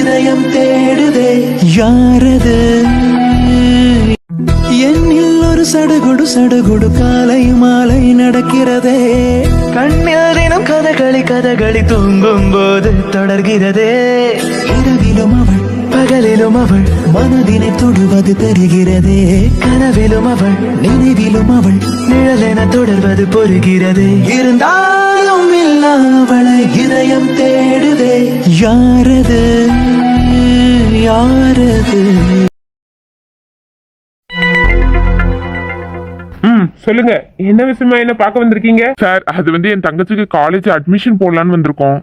இதயம் தேடுதே யாரது என்னில் ஒரு சடுகுடு சடுகுடு காலை மாலை நடக்கிறதே கண்ணில் தினம் கதகளி தூங்கும் போது தொடர்கிறதே இரவிலும் அவள் பகலிலும் அவள் மனதினை தொடுவது தெரிகிறதே கனவிலும் அவள் நினைவிலும் அவள் நிழலென தொடர்வது புரிகிறது இருந்தாலும் இல்லாவளை இதயம் தேடுதே யாரது யாரது சொல்லுங்க, என்ன விஷயமா என்ன பார்க்க வந்திருக்கீங்க? சார், அது என் தங்கச்சிக்கு காலேஜ் அட்மிஷன் போடலான்னு வந்திருக்கோம்.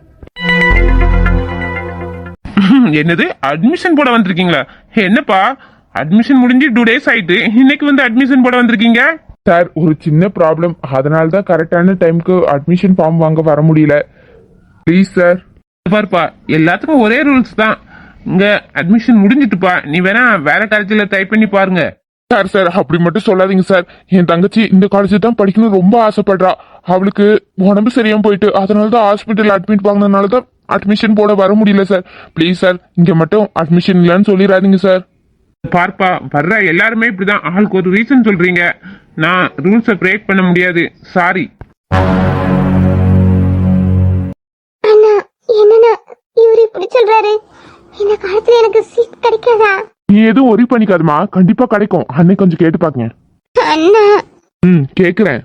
என்னது, அட்மிஷன் போட வந்திருக்கீங்களா? என்னப்பா, அட்மிஷன் முடிஞ்சு 2 days ஆயிட்டு இன்னைக்கு அட்மிஷன் போட வந்திருக்கீங்க? சார், ஒரு சின்ன ப்ராப்ளம், அதனால தான் கரெக்டான டைம்க்கு அட்மிஷன் ஃபார்ம் வாங்க வர முடியல. Please sir. பாருப்பா, எல்லாத்துக்கும் ஒரே ரூல்ஸ் தான். இங்க அட்மிஷன் முடிஞ்சிட்டுப்பா, நீ வேணா வேற காலேஜ்ல ட்ரை பண்ணி பாருங்க. சார் சார், அப்படி மட்டும் சொல்லாதீங்க சார். என் தங்கச்சி இந்த காலேஜ் தான் படிக்கணும் ரொம்ப ஆசைப்படுறா. அவளுக்கு உடம்பு சரியாம போயிட்டு அதனால தான் ஹாஸ்பிட்டல் அட்மிட் வாங்கினதுனால தான் அட்மிஷன் போட வர முடியல சார். ப்ளீஸ் சார், இங்க மட்டும் அட்மிஷன் இல்லைன்னு சொல்லிடாதீங்க சார். பார்ப்பா, வர்ற எல்லாருமே இப்படிதான் ஆளுக்கு ஒரு ரீசன் சொல்றீங்க. நான் ரூல்ஸை பிரேக் பண்ண முடியாது, சாரி. அண்ணா, என்னன்னா இவரு இப்படி சொல்றாரு? இந்த காலத்துல எனக்கு சீட் கிடைக்காதா? நீ எதுவும் ஒரி பண்ணிக்காதமா, கண்டிப்பா கிடைக்கும். அன்னைக்கு கொஞ்சம் கேட்டு பாக்குங்க. அண்ணா. கேக்குறேன்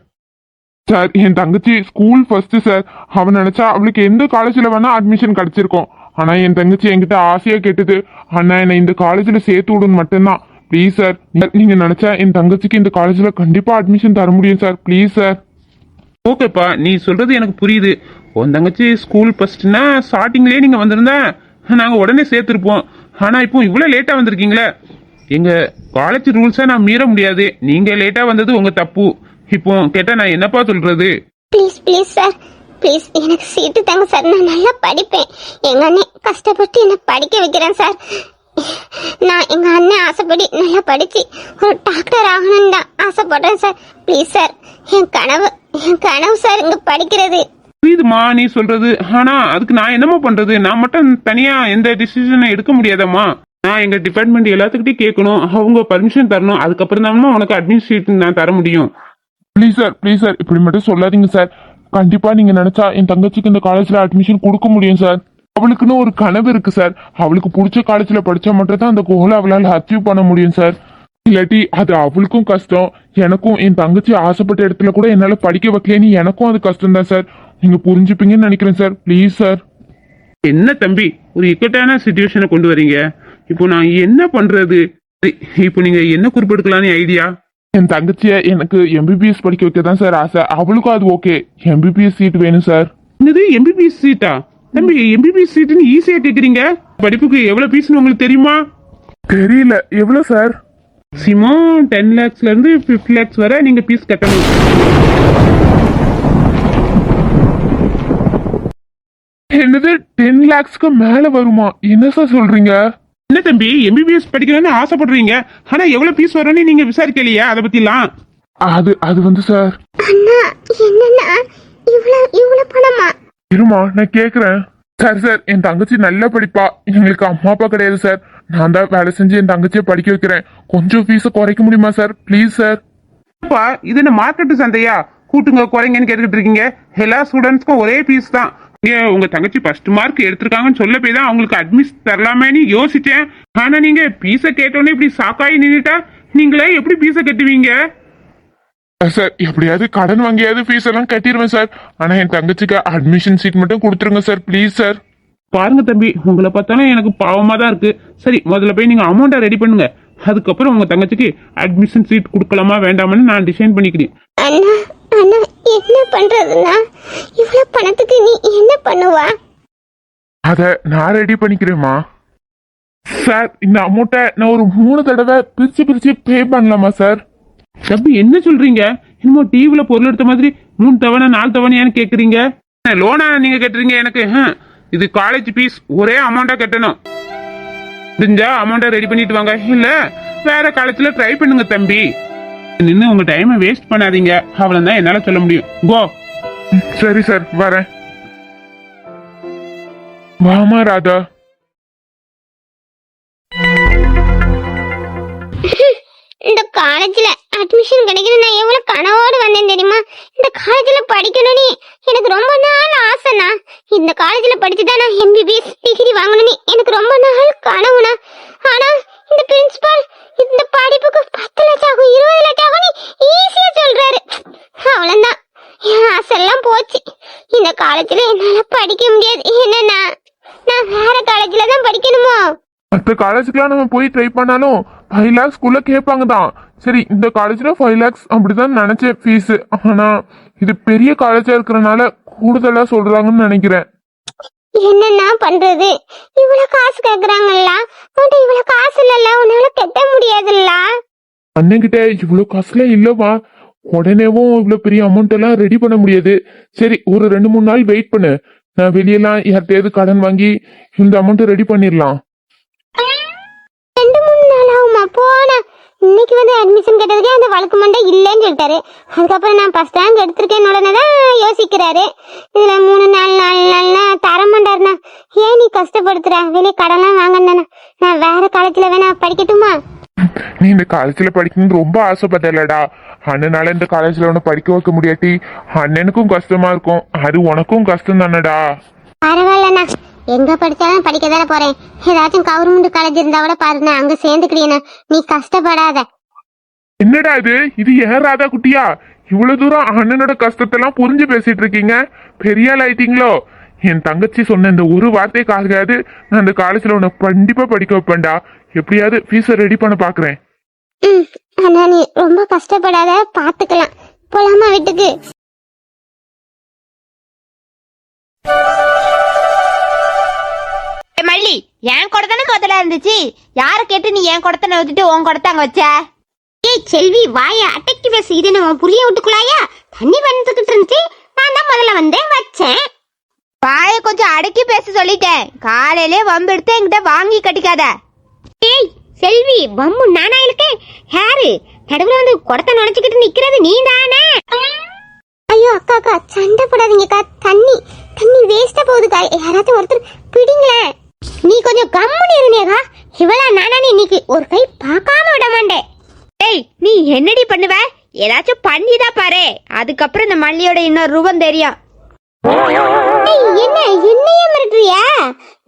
சார். என் தங்கச்சி ஸ்கூல் ஃபர்ஸ்ட் சார். அவன் நினைச்சா அவளுக்கு எந்த காலேஜ்ல வேணா அட்மிஷன் கிடைச்சிருக்கும். ஆனா என் தங்கச்சி என்கிட்ட ஆசையா கேட்டது, அண்ணா என்னை இந்த காலேஜ்ல சேர்த்து விடுன்னு மட்டும்தான். ப்ளீஸ் சார், நீங்க நினைச்சா என் தங்கச்சிக்கு இந்த காலேஜ்ல கண்டிப்பா அட்மிஷன் தர முடியும் சார். Please sir. ஓகேப்பா, நீ சொல்றது எனக்கு புரியுது. உன் தங்கச்சி ஸ்கூல் ஃபர்ஸ்ட்னா ஸ்டார்டிங்லயே நீங்க வந்திருந்தா நாங்க உடனே சேர்த்திருப்போம். ஆனா இப்போ இவ்வளவு லேட்டா வந்திருக்கீங்களே, எங்க காலேஜ் ரூல்ஸை நான் மீற முடியாது. நீங்க லேட்டா வந்தது உங்க தப்பு. இப்போ கேட்டா நான் என்னப்பா சொல்றது? ப்ளீஸ் ப்ளீஸ் சார், ப்ளீஸ் எனக்கு சீட்டு தாங்க சார். நான் நல்லா படிப்பேன். எங்க அண்ணன் கஷ்டப்பட்டு என்ன படிக்க வைக்கிறேன் சார். நான் எங்க அண்ணன் ஆசைப்படி நல்லா படிச்சு ஒரு டாக்டர் ஆகணும்னு தான் ஆசைப்படுறேன் சார். ப்ளீஸ் சார், என் கனவு சார் இங்க படிக்கிறது. புரியுதுமா நீ சொல்றது. ஆனா அதுக்கு நான் என்னமா பண்றது? நான் மட்டும் தனியா எந்த டிசிஷனை எடுக்க முடியாதம்மா. நான் எங்க டிபார்ட்மெண்ட் எல்லாத்துக்கிட்டையும் கேட்கணும், அவங்க பர்மிஷன் தரணும். அதுக்கப்புறம் தான் உனக்கு அட்மிஷன் சீட் நான் தர முடியும். ப்ளீஸ் சார், ப்ளீஸ் சார், இப்படி மட்டும் சொல்லாதீங்க சார். கண்டிப்பா நீங்க நினைச்சா என் தங்கச்சிக்கு இந்த காலேஜ்ல அட்மிஷன் கொடுக்க முடியும் சார். அவளுக்குன்னு ஒரு கனவு இருக்கு சார். அவளுக்கு பிடிச்ச காலேஜ்ல படிச்சா மட்டும் தான் அந்த கோலை அவளால் அச்சீவ் பண்ண முடியும் சார். இல்லாட்டி அது அவளுக்கும் கஷ்டம், எனக்கும். என் தங்கச்சி ஆசைப்பட்ட இடத்துல கூட என்னால படிக்க வைக்கலன்னு எனக்கும் அது கஷ்டம் தான் சார். நீங்க புரிஞ்சுப்பீங்கன்னு நினைக்கிறேன் சார். Please sir. என்ன தம்பி, ஒரு இக்கட்டான சிச்சுவேஷனை கொண்டு வரீங்க. இப்போ நான் என்ன பண்றது? இப்போ நீங்க என்ன குறிப்பெடுக்கலான்னு ஐடியா? என் தங்கச்சிய எனக்கு எம்பிபிஎஸ் படிக்க வைக்க தான் சார் ஆசை. அவளுக்கும் அது ஓகே. எம்பிபிஎஸ் சீட் வேணும் சார். என்னது எம்பிபிஎஸ் சீட்டா? தம்பி, எம்பிபிஎஸ் சீட்டுன்னு ஈஸியா கேக்குறீங்க. படிப்புக்கு எவ்வளவு ஃபீஸ்னு உங்களுக்கு தெரியுமா? தெரியல. எவ்வளவு சார்? மேக்ஸிமம் 10 lakhsல இருந்து 50 lakhs வரை நீங்க ஃபீஸ் கட்டணும். என்னது 10 lakhsக்கு மேல வருமா? என்ன சார் சொல்றீங்க? என்ன தம்பி, எம்பிபிஎஸ் படிக்கணும்னு ஆசைப்படுறீங்க, ஆனா எவ்வளவு ஃபீஸ் வரும்னு நீங்க விசாரிக்கலையா? அதை பத்திலாம் அது சார். அண்ணா, என்னன்னா இவ்வளவு பணமா? இருமா, நான் கேக்குறேன். சார், என் தங்கச்சி நல்லா படிப்பா. எங்களுக்கு அம்மா அப்பா கிடையாது சார். நான் தான் வேலை செஞ்சு என் தங்கச்சியை படிக்க வைக்கிறேன். கொஞ்சம் ஃபீஸை குறைக்க முடியுமா சார்? Please sir. இது என்ன மார்க்கெட்டு சந்தையா? கூட்டுங்க குறைங்கன்னு கேட்டுக்கிட்டு இருக்கீங்க. எல்லா ஸ்டூடெண்ட்ஸ்க்கும் ஒரே ஃபீஸ் தான். உங்க தங்கச்சி ஃபர்ஸ்ட் மார்க் எடுத்திருக்காங்கன்னு சொல்ல போய் தான் அவங்களுக்கு அட்மிஷன் தரலாமேன்னு யோசிச்சேன். ஆனா நீங்க ஃபீஸை கேட்டோன்னே இப்படி சாக்காயி நின்னுட்டா நீங்களே எப்படி ஃபீஸை கட்டுவீங்க? சார், எப்படியாவது கடன் வாங்கியாவது ஃபீஸ் எல்லாம் கட்டிடுவேன் சார். ஆனா என் தங்கச்சிக்கு அட்மிஷன் சீட் மட்டும் கொடுத்துருங்க சார். Please sir. பாருங்க தம்பி, உங்களை பார்த்தாலும் எனக்கு பாவமா தான் இருக்கு. சரி, முதல்ல போய் நீங்க அமௌண்ட்டை ரெடி பண்ணுங்க. அதுக்கப்புறம் உங்க தங்கச்சிக்கு அட்மிஷன் சீட் கொடுக்கலாமா வேண்டாமான்னு நான் டிசைன் பண்ணிக்கிறேன். அண்ணா, அண்ணா, என்ன பண்றதுன்னா இவ்வளவு பணத்துக்கு நீ என்ன பண்ணுவா? அத நான் ரெடி பண்ணிக்கிறேம்மா. சார், இந்த அமௌண்ட்டை நான் ஒரு 3 தடவை பிரிச்சு பே பண்ணலாமா சார்? தம்பி, என்ன சொல்றீங்க? இன்னும் டிவில பொருள் எடுத்த மாதிரி 3 தவணை 4 தவணையான்னு கேக்குறீங்க. லோனா நீங்க கட்டுறீங்க எனக்கு? இது காலேஜ் ஃபீஸ், ஒரே அமௌண்டா கட்டணும். முடிஞ்சா அமௌண்ட்டை ரெடி பண்ணிட்டு வாங்க, இல்ல வேற காலேஜ்ல ட்ரை பண்ணுங்க தம்பி. நின்று உங்க டைமை வேஸ்ட் பண்ணாதீங்க. அவ்வளவுதான் என்னால சொல்ல முடியும். கோ. சரி சார், வரேன். வாமா ராதா. இந்த காலேஜ்ல அட்மிஷன் கிடைக்கணும் நான் எவ்வளவு கனவோடு வந்தேன் தெரியுமா? இந்த காலேஜ்ல படிக்கணும்னு எனக்கு ரொம்ப நாள் ஆசைண்ணா. இந்த காலேஜ்ல படிச்சுதான் நான் MBBS டிகிரி வாங்கணும்னு எனக்கு ரொம்ப நாள் கனவுண்ணா. ஆனா இந்த பிரின்சிபால் இந்த படிப்புக்கு 10 லட்சம் ஆகும் 20 லட்சம் ஆகும் ஈஸியா சொல்றாரு. அவ்வளவுதான், என் ஆசையெல்லாம் போச்சு. இந்த காலேஜ்ல என்னால படிக்க முடியாது. என்னன்னா நான் வேற காலேஜ்ல தான் படிக்கணுமோ? மற்ற காலேஜுக்குலாம் நம்ம போய் ட்ரை பண்ணாலும் 5 lakhs குள்ள கேட்பாங்க தான். சரி, இந்த காலேஜ்ல 5 lakhs அப்படிதான் நினைச்சேன் ஃபீஸ். ஆனா இது பெரிய காலேஜா இருக்கிறனால கூடுதலா சொல்றாங்கன்னு நினைக்கிறேன். என்னன்னா பண்றது? இவ்வளவு காசு கேக்குறாங்கல்ல, உன்கிட்ட இவ்வளவு காசு இல்லல்ல, உன்னால கட்ட முடியாதுல்ல. அண்ணன் கிட்ட இவ்வளவு காசுலாம் இல்லவா, உடனேவும் இவ்வளவு பெரிய அமௌண்ட் எல்லாம் ரெடி பண்ண முடியாது. சரி, ஒரு 2-3 நாள் வெயிட் பண்ணு. நான் வெளியெல்லாம் யார்கிட்டயாவது கடன் வாங்கி இந்த அமௌண்ட் ரெடி பண்ணிடலாம். 2-3 நாள் ஆகுமா? போனா இன்னைக்கு வந்து அட்மிஷன் கேட்டதுக்கே அந்த வழக்கு மண்டை இல்லைன்னு சொல்லிட்டாரு. அதுக்கப்புறம் நான் ஃபர்ஸ்ட் ரேங்க் எடுத்திருக்கேன்னு உடனே தான் யோசிக்கிறாரு. இதுல 3-4 நாள்னா தர மாட்டாருண்ணா. ஏன் நீ கஷ்டப்படுத்துற? வெளியே கடன்லாம் வாங்கினா நான் வேற காலேஜ்ல வேணா படிக்கட்டுமா? நீ இந்த காலேஜ்ல படிக்கணும்னு ரொம்ப ஆசைப்பட்டலடா. அண்ணனால இந்த காலேஜ்ல உன்னை படிக்க வைக்க முடியாட்டி அண்ணனுக்கும் கஷ்டமா இருக்கும். அது உனக்கும் கஷ்டம் தானடா. பரவாயில்லண்ணா, எங்க படிச்சாலும் படிக்க தானே போறேன். ஏதாச்சும் கவர்மெண்ட் காலேஜ் இருந்தா கூட பாருண்ணா, அங்க சேர்ந்துக்கிட்டீங்கன்னா நீ கஷ்டப்படாத. என்னடா இது ஏன் ராதா குட்டியா? இவ்வளவு தூரம் அண்ணனோட கஷ்டத்தெல்லாம் புரிஞ்சு பேசிட்டு இருக்கீங்க. பெரிய ஆள் ஆயிட்டீங்களோ? என் தங்கச்சி சொன்ன இந்த ஒரு வார்த்தைக்காகவாது நான் இந்த காலேஜ்ல உன்னை கண்டிப்பா படிக்க வைப்பேன்டா. எப்படியாவது ஃபீஸை ரெடி பண்ண பாக்குறேன். அண்ணா நீ ரொம்ப கஷ்டப்படாத, பாத்துக்கலாம். போலாமா வீட்டுக்கு? மல்லி, என் குடை தானே முதல்ல இருந்துச்சு. யார கேட்டு நீ என் குடத்தை நவுத்திட்டு உன் குடத்தை அங்க வச்ச? ஏய் செல்வி, வாய அடக்கி பேசு. இது நம்ம புளிய விட்டுக்குள்ளாயா? தண்ணி வந்துகிட்டு இருந்துச்சு, நான் தான் முதல்ல வந்தேன் வச்சேன். வாய கொஞ்சம் அடக்கி பேச சொல்லிட்டேன். காலையிலே வம்பு எடுத்து என்கிட்ட வாங்கி கட்டிக்காத. ஏய் செல்வி, வம்பு நானா இருக்கேன்? யாரு நடுவுல வந்து குடத்தை நுழைச்சுக்கிட்டு நிக்கிறது நீ தானே? ஐயோ அக்கா அக்கா, சண்டை போடாதீங்கக்கா. தண்ணி வேஸ்டா போகுதுக்கா. யாராச்சும் ஒருத்தர் பிடிங்களேன். நீ கொஞ்சம் கம்முன்னு இருந்தேக்கா. இவளா நானா இன்னைக்கு ஒரு கை பார்க்காம விட மாட்டேன். ஏய், நீ என்னடி பண்ணுவ? ஏதாச்சும் பண்ணிதான் பாரு, அதுக்கப்புறம் இந்த மல்லியோட இன்னொரு ரூபம் தெரியும். என்னையே மிரட்டுறியா?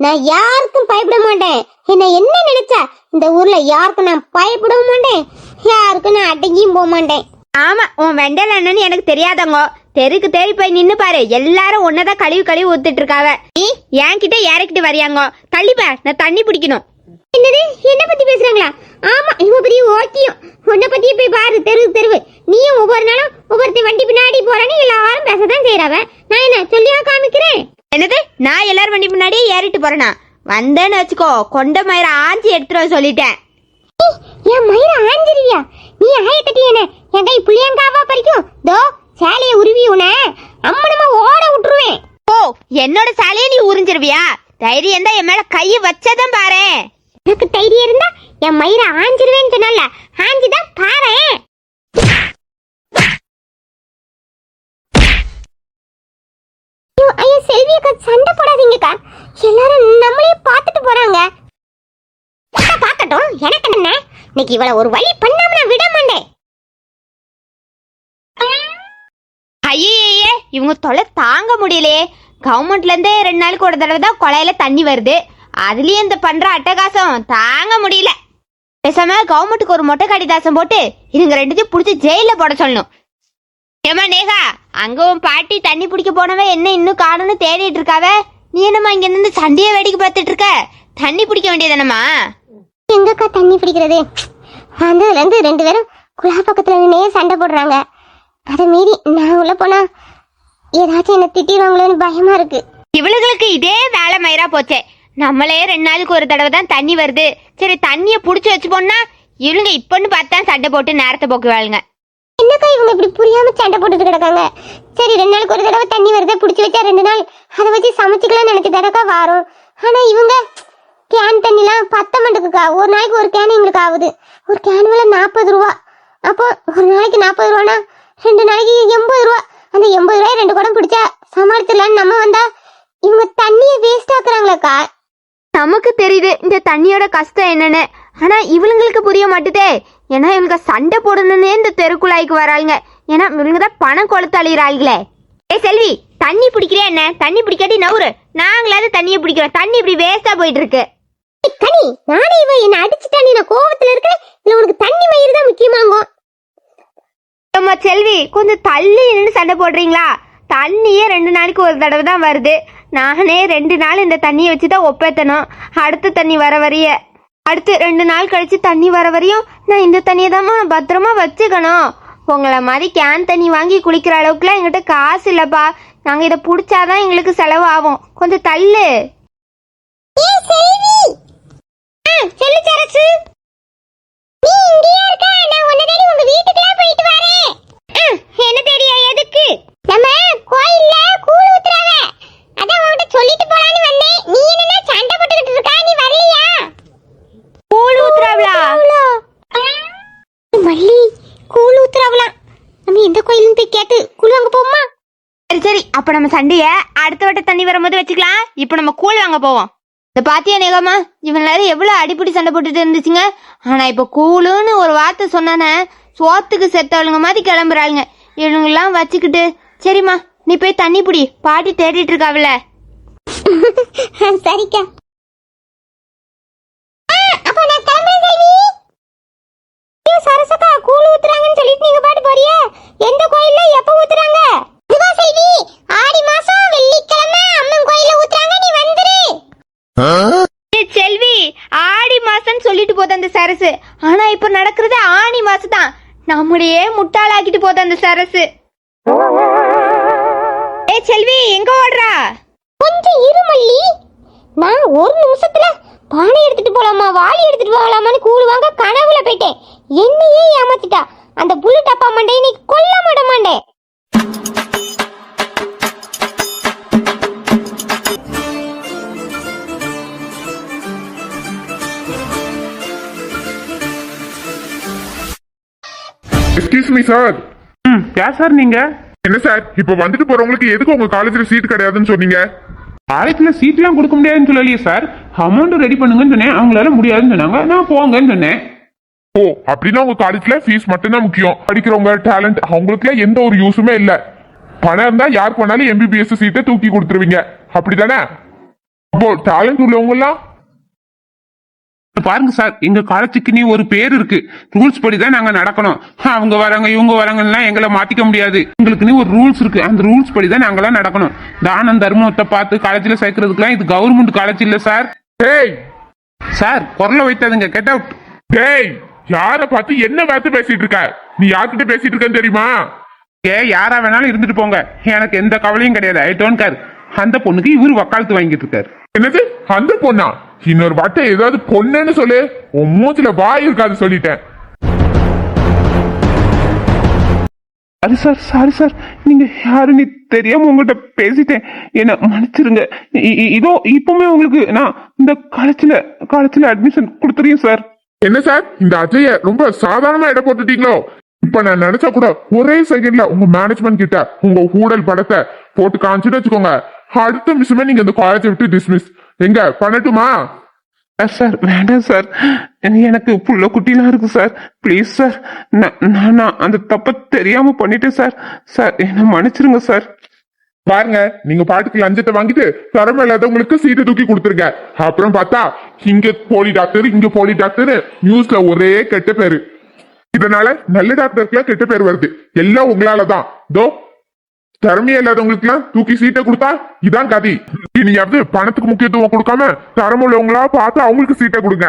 நான் யாருக்கும் பயப்பட மாட்டேன். என்ன நினைச்சா? இந்த ஊர்ல யாருக்கும் நான் பயப்படவும் மாட்டேன், யாருக்கும் நான் அடங்கியும் போக மாட்டேன். ஆமா, உன் வெண்டல் என்னன்னு எனக்கு தெரியாதங்க. தெருக்கு தேடி போய் நின்னு பாரு, எல்லாரும் ஒன்னதான் கழுவி ஊத்துட்டு இருக்காவ. நீ என்கிட்ட யாருக்கிட்ட வரியாங்க? தள்ளிப்ப, நான் தண்ணி பிடிக்கணும். என்னது, என்ன பத்தி பேசுறாங்களா? ஆமா, இவ பெரிய ஓட்டியும். உன்னை பத்தியே போய் பாரு, தெருவு. நீயும் ஒவ்வொரு நாளும் ஒவ்வொருத்த வண்டி பின்னாடி போறான்னு எல்லாரும் பேசதான் செய்யறாவ. நான் என்ன சொல்லியா காமிக்கிறேன்? என்னது, நான் எல்லாரும் வண்டி முன்னாடியே ஏறிட்டு போறேனா? வந்தேன்னு வச்சுக்கோ, கொண்ட மயிர ஆஞ்சி எடுத்துருவ சொல்லிட்டேன். என் மயிர ஆஞ்சிருவியா? நீ ஆய கட்டியன என் கை புளியங்காவா பறிக்கும். தோ சேலைய உருவி உன அம்மனமா ஓட விட்டுருவேன். ஓ, என்னோட சாலையை நீ உறிஞ்சிருவியா? தைரியம் தான் என் மேல கைய வச்சதான் பாரு. எனக்கு தைரியம் இருந்தா என் மயிர ஆஞ்சிருவேன்னு சொன்னல, ஆஞ்சிதான் பாரு. ஐயோ செல்வியக்கா, சண்டை போடாதீங்கக்கா. எல்லாரும் நம்மளே பார்த்துட்டு போறாங்க. பாக்கட்டும், எனக்கு என்ன? இன்னைக்கு இவள ஒரு வழி பண்ணாம நான் விட மாட்டேன். ஐயே, இவங்க தொலை தாங்க முடியலையே. கவர்மெண்ட்ல இருந்தே 2 நாளுக்கு ஒரு தடவை தான் குழையில தண்ணி வருது. அதுலயும் இந்த பண்ற அட்டகாசம் தாங்க முடியல. பேசாம கவர்மெண்ட்டுக்கு ஒரு மொட்டை கடிதாசம் போட்டு இதுங்க 2த்தையும் புடிச்சு ஜெயில போட சொல்லணும். ஏமா நேகா, அங்க உன் பாட்டி தண்ணி பிடிக்க போனவ என்ன இன்னும் காணும்னு தேடிட்டு இருக்காவ. நீ என்னம்மா இங்க இருந்து சண்டையை வேடிக்கை பார்த்துட்டு இருக்க? தண்ணி பிடிக்க வேண்டியதானம்மா? எங்கக்கா தண்ணி பிடிக்கிறது? வந்ததுல இருந்து 2 பேரும் குழா பக்கத்துல நின்னே சண்டை போடுறாங்க. அதை மீறி நான் உள்ள போனா ஏதாச்சும் என்ன திட்டிடுவாங்களோன்னு பயமா இருக்கு. இவளுகளுக்கு இதே வேலை மயிரா போச்சே. நம்மளே 2 நாளுக்கு ஒரு தடவை தான் தண்ணி வருது. சரி, தண்ணிய புடிச்சு வச்சு போனா இவளுங்க இப்பன்னு பார்த்தா சண்டை போட்டு நேரத்தை போக்குவாளுங்க. என்னக்கா இவங்க இப்படி புரியாம சண்டை போட்டுட்டு கிடக்காங்க? சரி, 2 நாளுக்கு ஒரு தடவை தண்ணி வருது, புடிச்சு வச்சா 2 நாள் அதை வச்சு சமைச்சுக்கலாம் நினைச்சுதானக்கா வரும். ஆனா இவங்க கேன் தண்ணிலாம் 10 மண்டுக்குக்கா. ஒரு நாளைக்கு ஒரு கேன் எங்களுக்கு ஆகுது. ஒரு கேன் விலை 40 ரூபா. அப்போ ஒரு நாளைக்கு 40 ரூபானா 2 நாளைக்கு 80 ரூபா. அந்த 80 ரூபாய் 2 குடம் பிடிச்சா சமாளிச்சிடலான்னு நம்ம வந்தா இவங்க தண்ணியை வேஸ்ட் ஆக்குறாங்களேக்கா. நமக்கு தெரியுது இந்த தண்ணியோட கஷ்டம் என்னன்னு, ஆனா இவளுங்களுக்கு புரிய மாட்டுதே. ஏன்னா இவளுக்கு சண்டை போடணுன்னே இந்த தெருக்குழாய்க்கு வராளுங்க. ஏன்னா இவளுங்க தான் பணம் கொளுத்து அழிகிறாள்களே. ஏ செல்வி, தண்ணி பிடிக்கிறியா என்ன? தண்ணி பிடிக்காட்டி நவுறு, நாங்களாவது தண்ணியை பிடிக்கிறோம். தண்ணி இப்படி வேஸ்டா போயிட்டு இருக்கு. கனி, நானே இவன் என்ன அடிச்சுட்டானே, நான் கோவத்துல இருக்கேன். இல்ல உனக்கு தண்ணி மயிர் தான் முக்கியமாங்கும். அம்மா செல்வி, கொஞ்சம் தள்ளி நின்று சண்டை போடுறீங்களா? தண்ணியே 2 நாளைக்கு ஒரு தடவை தான் வருது. நானே 2 நாள் இந்த தண்ணியை வச்சு தான் ஒப்பேத்தணும். அடுத்த தண்ணி வர வரைய, அடுத்து 2 நாள் கழிச்சு தண்ணி வர வரையும் நான் இந்த தண்ணியை தான் பத்திரமா வச்சுக்கணும். உங்களை மாதிரி கேன் தண்ணி வாங்கி குளிக்கிற அளவுக்குலாம் எங்கிட்ட காசு இல்லப்பா. நாங்க இதை பிடிச்சாதான் எங்களுக்கு செலவு ஆகும். கொஞ்சம் தள்ளு. செல்லு சரசு, நீ இங்கேயா இருக்க? நான் உன்னை தேடி உங்க வீட்டுக்குலாம் போயிட்டு வரேன். என்ன தேடியா? எதுக்கு? நம்ம கோயில்ல கூழ் ஊத்துறாங்க, அதான் உன்கிட்ட சொல்லிட்டு போலான்னு வந்தேன். நீ என்னன்னா சண்டை போட்டுக்கிட்டு இருக்கா? நீ வரலையா? கூழ் ஊத்துறாவளா? மல்லி, கூழ் ஊத்துறாவலாம். நம்ம எந்த கோயிலுன்னு போய் கேட்டு கூழ் வாங்க போமா? சரி சரி, அப்ப நம்ம சண்டைய அடுத்த வட்ட தண்ணி வரும்போது வச்சுக்கலாம். இப்ப நம்ம கூழ் வாங்க போவோம். இந்த பாத்தியா நேகமா, இவன் நேரம் எவ்வளவு அடிப்படி சண்டை போட்டுட்டு இருந்துச்சுங்க. ஆனா இப்ப கூழுன்னு ஒரு வார்த்தை சொன்னானே, சோத்துக்கு செத்தவளுங்க மாதிரி கிளம்புறாளுங்க. இவனுங்கெல்லாம் வச்சுக்கிட்டு, சரிம்மா நீ போய் தண்ணி பிடி, பாட்டி தேடிட்டு இருக்காவில. சரிக்கா. அப்ப நான் கிளம்புறேன் செல்வி. சரசக்கா, கூழ் ஊத்துறாங்கன்னு சொல்லிட்டு நீங்க பாட்டு போறியே, எந்த கோயில்ல எப்ப ஊத்துறாங்க? இதுவா செல்வி, ஆடி மாசம் வெள்ளிக்கிழமை அம்மன் கோயில்ல ஊத்துறாங்க, நீ வந்துரு. செல்வி, ஆடி மாசம் சொல்லிட்டு போத அந்த சரசு, ஆனா இப்ப நடக்கிறது ஆணி மாசம் தான். நம்மளையே முட்டாளாக்கிட்டு போத அந்த சரசு. ஏ செல்வி, எங்க ஓடுறா? கொஞ்சம் இரு மல்லி, நான் ஒரு நிமிஷத்துல பானை எடுத்துட்டு போலாமா வாளி எடுத்துட்டு போகலாமான்னு கூழ் வாங்க கனவுல போயிட்டேன். என்னையே ஏமாத்திட்டா அந்த புல்லட் அப்பா மண்டை. நீ கொல்ல மாட்ட மாண்டே. Excuse me sir. யார் சார் நீங்க? என்ன சார், இப்ப வந்துட்டு போறவங்களுக்கு எதுக்கு உங்க காலேஜ்ல சீட் கிடையாதுன்னு சொன்னீங்க? காலேஜ்ல சீட்லாம் கொடுக்க முடியாதுன்னு சொல்லலையே சார். அமௌண்ட் ரெடி பண்ணுங்கன்னு சொன்னேன், அவங்களால முடியாதுன்னு சொன்னாங்க, நான் போங்கன்னு சொன்னேன். ஓ, அப்படின்னா உங்க காலேஜ்ல ஃபீஸ் மட்டும்தான் முக்கியம். படிக்கிறவங்க டேலண்ட் அவங்களுக்குலாம் எந்த ஒரு யூஸுமே இல்ல. பணம் இருந்தா யாருக்கு வேணாலும் எம்பிபிஎஸ் சீட்டை தூக்கி கொடுத்துருவீங்க, அப்படிதானே? அப்போ டேலண்ட் உள்ளவங்க எல்லாம் பாருங்க சார், எங்க காலேஜுக்கு நீ ஒரு பேர் இருக்கு. ரூல்ஸ் படி தான் நாங்க நடக்கணும். அவங்க வராங்க இவங்க வராங்கன்னா எங்களை மாத்திக்க முடியாது. எங்களுக்கு நீ ஒரு ரூல்ஸ் இருக்கு, அந்த ரூல்ஸ் படி தான் நாங்களாம் நடக்கணும். தானம் தர்மத்தை பார்த்து காலேஜ்ல சேர்க்கறதுக்குலாம் இது கவர்மெண்ட் காலேஜ் இல்ல சார். டேய் சார், குரலை வைத்தாதுங்க, கெட் அவுட். டேய், யார பார்த்து என்ன வார்த்தை பேசிட்டு இருக்க? நீ யார்கிட்ட பேசிட்டு இருக்கன்னு தெரியுமா? யாரா வேணாலும் இருந்துட்டு போங்க, எனக்கு எந்த கவலையும் கிடையாது. I don't care. அந்த பொண்ணுக்கு இவரு வக்காலத்து வாங்கிட்டு இருக்காரு. என்னது அந்த பொண்ணா? இன்னொரு வாட்டை ஏதாவது பொண்ணுன்னு சொல்லு, உன் மூச்சுல வாய் இருக்காது சொல்லிட்டேன். அது சார், சாரி சார், நீங்க யாருன்னு தெரியாம உங்ககிட்ட பேசிட்டேன், என்ன மன்னிச்சிருங்க. இதோ இப்பவுமே உங்களுக்கு நான் இந்த காலேஜ்ல அட்மிஷன் கொடுத்துறேன் சார். என்ன சார், இந்த அஜய ரொம்ப சாதாரணமா இட போட்டுட்டீங்களோ? இப்ப நான் நினைச்சா கூட ஒரே செகண்ட்ல உங்க மேனேஜ்மெண்ட் கிட்ட உங்க ஊழல் படத்தை போட்டு காமிச்சுட்டு வச்சுக்கோங்க. அடுத்த நிமிஷமே நீங்க இந்த காலேஜை விட்டு டிஸ்மிஸ். எங்க பண்ணட்டுமா? சார் வேண்டாம் சார், எனக்கு புள்ள குட்டிலாம் இருக்கு சார். ப்ளீஸ் சார், நான் அந்த தப்ப தெரியாம பண்ணிட்டேன் சார். சார் என்ன மன்னிச்சிருங்க சார். பாருங்க, நீங்க பாட்டுக்கு லஞ்சத்தை வாங்கிட்டு திறமை இல்லாதவங்களுக்கு சீட்டை தூக்கி கொடுத்துருங்க. அப்புறம் பார்த்தா இங்க போலி டாக்டர் இங்க போலி டாக்டர் நியூஸ்ல ஒரே கெட்ட பேரு. இதனால நல்ல டாக்டருக்குலாம் கெட்ட பேர் வருது. எல்லாம் உங்களாலதான். தோ திறமையா இல்லாதவங்களுக்கு எல்லாம் தூக்கி சீட்டை கொடுத்தா இதான் கதி. இனியாவது பணத்துக்கு முக்கியத்துவம் கொடுக்காம திறமுள்ளவங்களா பார்த்து அவங்களுக்கு சீட்டை கொடுங்க.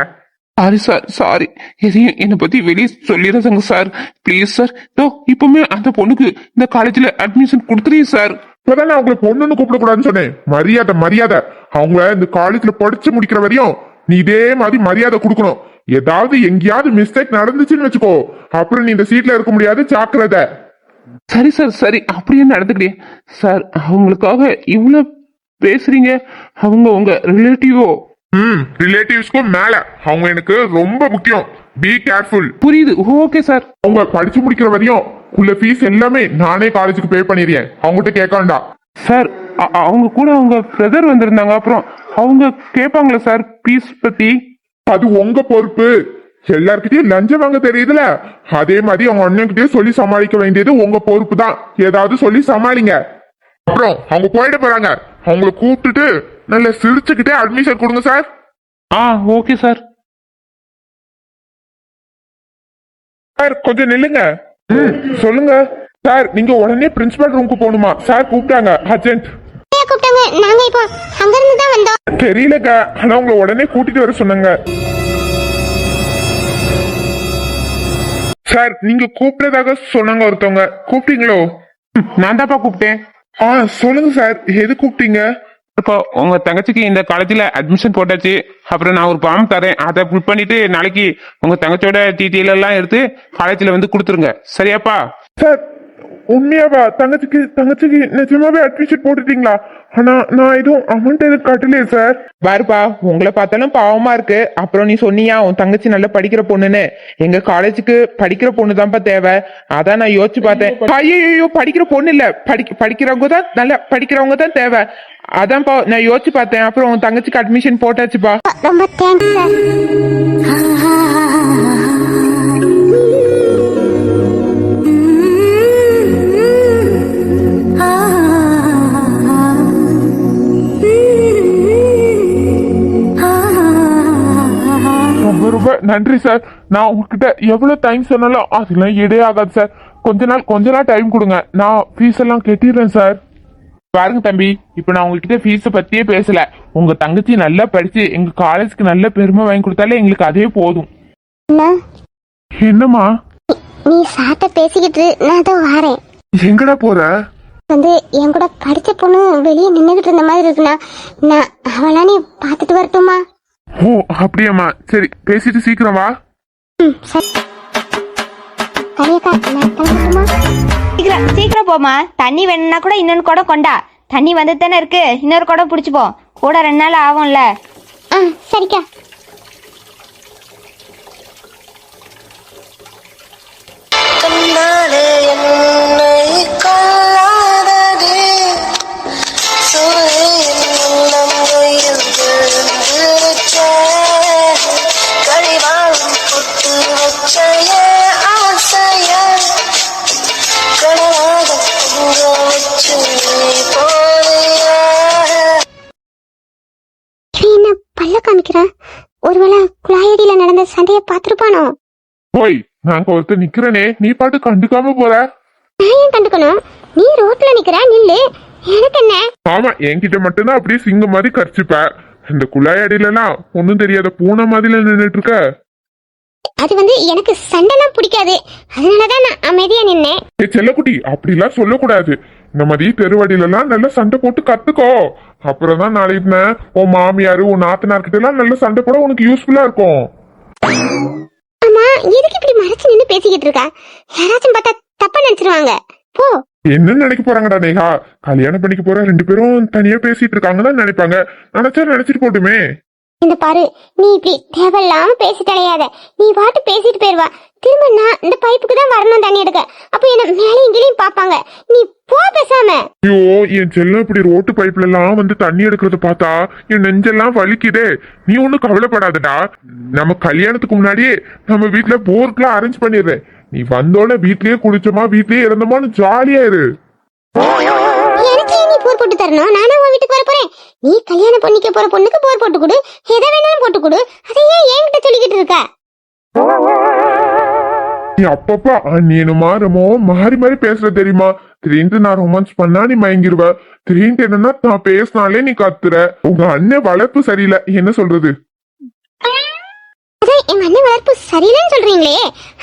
Sorry sir, sorry. எதையும் என்னை பத்தி வெளியே சொல்லிடுறதுங்க சார். ப்ளீஸ் சார், தோ இப்பவுமே அந்த பொண்ணுக்கு இந்த காலேஜ்ல அட்மிஷன் கொடுத்துறீங்க சார். இப்பதான் நான் அவங்களை பொண்ணுன்னு கூப்பிடக்கூடாதுன்னு சொன்னேன். மரியாதை. அவங்க இந்த காலேஜ்ல படிச்சு முடிக்கிற வரையும் நீ இதே மாதிரி மரியாதை கொடுக்கணும். ஏதாவது எங்கேயாவது மிஸ்டேக் நடந்துச்சுன்னு வச்சுக்கோ, அப்புறம் நீ இந்த சீட்ல இருக்க முடியாது, ஜாக்கிரதை. சரி சார், சரி, அப்படியே நடந்துக்கிறேன் சார். அவங்களுக்காக இவ்வளவு பேசுறீங்க. அவங்க உங்க ரிலேட்டிவோ? ரிலேட்டிவ்ஸ்க்கும் மேல அவங்க எனக்கு ரொம்ப முக்கியம். Be careful. புரியுது, ஓகே சார். அவங்க படிச்சு முடிக்கிற வரையும் உள்ள ஃபீஸ் எல்லாமே நானே காலேஜுக்கு பே பண்ணிடுறேன். அவங்ககிட்ட கேட்க வேண்டாம் சார். அவங்க கூட அவங்க பிரதர் வந்திருந்தாங்க, அப்புறம் அவங்க கேட்பாங்களா சார் பீஸ் பத்தி? அது உங்க பொறுப்பு. எல்லார்கிட்டயும் லஞ்சம் வாங்க தெரியுதுல, அதே மாதிரி அவங்க அண்ணன்கிட்டயும் சொல்லி சமாளிக்க வேண்டியது உங்க பொறுப்பு தான். ஏதாவது சொல்லி சமாளிங்க. அப்புறம் அவங்க போயிட போறாங்க, அவங்கள கூப்பிட்டுட்டு நல்ல சிரிச்சுக்கிட்டே அட்மிஷன் கொடுங்க சார். Okay sir. சார் கொஞ்சம் நில்லுங்க. சொல்லுங்க சார். நீங்க உடனே பிரின்சிபல் ரூமுக்கு போகணுமா? சார் கூப்பிட்டாங்க, அர்ஜென்ட். கூப்பிட்டாங்க, நாங்க இப்போ அங்க இருந்து தான் வந்தோம். தெரியலங்க, ஆனா உங்களை உடனே கூட்டிட்டு வர சொன்னாங்க. சார் நீங்க கூப்பிட்டதாக சொன்னாங்க ஒருத்தவங்க. கூப்பிட்டீங்களோ? நான் தான்ப்பா கூப்பிட்டேன். சொல்லுங்க சார், எது கூப்பிட்டீங்க? இப்போ உங்க தங்கச்சிக்கு இந்த காலேஜ்ல அட்மிஷன் போட்டாச்சு. அப்புறம் நான் ஒரு ஃபார்ம் தரேன், அதை ஃபில் பண்ணிட்டு நாளைக்கு உங்க தங்கச்சியோட டீட்டெயில் எல்லாம் எடுத்து காலேஜ்ல வந்து கொடுத்துருங்க. சரியாப்பா? சார் உண்மையாவா? தங்கச்சிக்கு நிஜமாவே அட்மிஷன் போட்டுட்டீங்களா? ஆனா நான் எதுவும் அமௌண்ட் எதுவும் கட்டலையே சார். பாருப்பா, உங்களை பார்த்தாலும் பாவமா இருக்கு. அப்புறம் நீ சொன்னியா உன் தங்கச்சி நல்லா படிக்கிற பொண்ணுன்னு. எங்க காலேஜுக்கு படிக்கிற பொண்ணு தான்ப்பா தேவை. அதான் நான் யோசிச்சு பார்த்தேன். ஐயோ, படிக்கிற பொண்ணு இல்ல, படிக்கிறவங்க தான், நல்லா படிக்கிறவங்க தான் தேவை. அதான்ப்பா நான் யோசிச்சு பார்த்தேன். அப்புறம் உன் தங்கச்சிக்கு அட்மிஷன் போட்டாச்சுப்பா. ரொம்ப தேங்க்ஸ் சார். ரொம்ப ரொம்ப நன்றி சார். நான் உங்ககிட்ட எவ்வளவு டைம் சொன்னாலும் அதெல்லாம் இடே ஆகாது சார். கொஞ்ச நாள் டைம் கொடுங்க, நான் ஃபீஸ் எல்லாம் கட்டிடுறேன் சார். பாருங்க தம்பி, இப்ப நான் உங்ககிட்ட ஃபீஸ பத்தியே பேசல. உங்க தங்கச்சி நல்லா படிச்சு எங்க காலேஜ்க்கு நல்ல பெருமை வாங்கி கொடுத்தாலே எங்களுக்கு அதே போதும். அண்ணா, என்னம்மா? நீ சாட்ட பேசிக்கிட்டு நான் அதோ வரேன். எங்கடா போற? என் கூட படிச்ச பொண்ணு வெளியே நின்னுகிட்டு இருந்த மாதிரி இருக்குண்ணா. நான் அவளா நீ பாத்துட்டு வரட்டுமா? ஓ அப்படியாம்மா, சரி பேசிட்டு சீக்கிரம் வா. சரி கனியக்கா, நான் கிளம்பட்டுமா? சீக்கிரம் போமா. தண்ணி வேணும்னா கூட இன்னொரு குடம் கொண்டா. தண்ணி வந்து தானே இருக்கு, இன்னொரு குடம் பிடிச்சிப்போம். கூட 2 நாள் ஆகும்ல. சரிக்கா. கண்ணாலே என்னை கொள்ளாதே, சூரியன் உள்ளம் வெயில் விழுந்துருச்ச, கழிவாழும் புட்டு வச்ச ஆசைய கனவாக தூங்க வச்சு போறிய. என்ன பல்ல காமிக்கிறான்? ஒருவேளை குழாயடியில நடந்த சண்டைய பாத்துருப்பானோ? போய் நாங்க ஒருத்தர் நிக்கிறனே, நீ பாட்டு கண்டுக்காம போற. நான் ஏன் கண்டுக்கணும்? நீ ரோட்ல நிக்கிற, நில்லு. எனக்கு என்ன? ஆமா, என்கிட்ட மட்டும்தான் அப்படியே சிங்கம் மாதிரி கரிச்சுப்ப. இந்த குழாய் அடியிலலாம் ஒன்னும் தெரியாத பூனை மாதிரில நின்னுட்டு இருக்க. அது எனக்கு சண்டைலாம் பிடிக்காது, அதனாலதான் நான் அமைதியா நின்னேன். செல்லக்குட்டி, அப்படிலாம் சொல்லக்கூடாது. இந்த மாதிரி தெருவடியில எல்லாம் நல்ல சண்டை போட்டு கத்துக்கோ. அப்புறம் தான் நாளைக்கு உன் மாமியாரு உன் நாத்தனார்கிட்ட எல்லாம் நல்ல சண்டை போட உனக்கு யூஸ்ஃபுல்லா இருக்கும். ஆமா, எதுக்கு இப்படி மறைச்சு நின்னு பேசிக்கிட்டு இருக்கா? யாராச்சும் பார்த்தா தப்பா நினைச்சிருவாங்க. போ. என்ன நினைக்க போறாங்கடா நேஹா? கல்யாணம் பண்ணிக்க போற 2 பேரும் தனியா பேசிட்டு இருக்காங்கன்னு நினைப்பாங்க. நினைச்சிட்டு போட்டுமே. இந்த பாரு, நீ இப்படி தேவையில்லாம பேசிட்டு அலையாத. நீ பாட்டு பேசிட்டு போயிருவா. திரும்ப நான் இந்த பைப்புக்கு தான் வரணும் தண்ணி எடுக்க. அப்ப என்ன மேலையும் கீழையும் பாப்பாங்க. நீ போ பேசாம. ஐயோ, என் செல்லம் இப்படி ரோட்டு பைப்ல எல்லாம் வந்து தண்ணி எடுக்கிறத பார்த்தா என் நெஞ்செல்லாம் வலிக்குதே. நீ ஒண்ணும் கவலைப்படாதடா. நம்ம கல்யாணத்துக்கு முன்னாடியே நம்ம வீட்டுல போர்க்கெல்லாம் அரேஞ்ச் பண்ணிடுறேன். நீ வந்தோட வீட்லயே குளிச்சோமா வீட்லயே இருந்தோமான்னு ஜாலியா இரு. எனக்கு நீ போர் போட்டு தரணும்? நானே உன் வீட்டுக்கு வர போறேன். நீ கல்யாணம் பண்ணிக்க போற பொண்ணுக்கு போர் போட்டு கொடு, எதை வேணாலும் போட்டு கொடு. அதை ஏன் என்கிட்ட சொல்லிக்கிட்டு இருக்க? நீ அப்பப்ப அண்ணியனுமா ரமோ மாறி மாறி பேசுற தெரியுமா? திடீர்னு நான் ரொமான்ஸ் பண்ணா நீ மயங்கிருவ. திடீர்னு என்னன்னா நான் பேசினாலே நீ கத்துற. உங்க அண்ணன் வளர்ப்பு சரியில்லை, என்ன சொல்றது? அதான் எங்க அண்ணன் வளர்ப்பு சரியில்லைன்னு சொல்றீங்களே,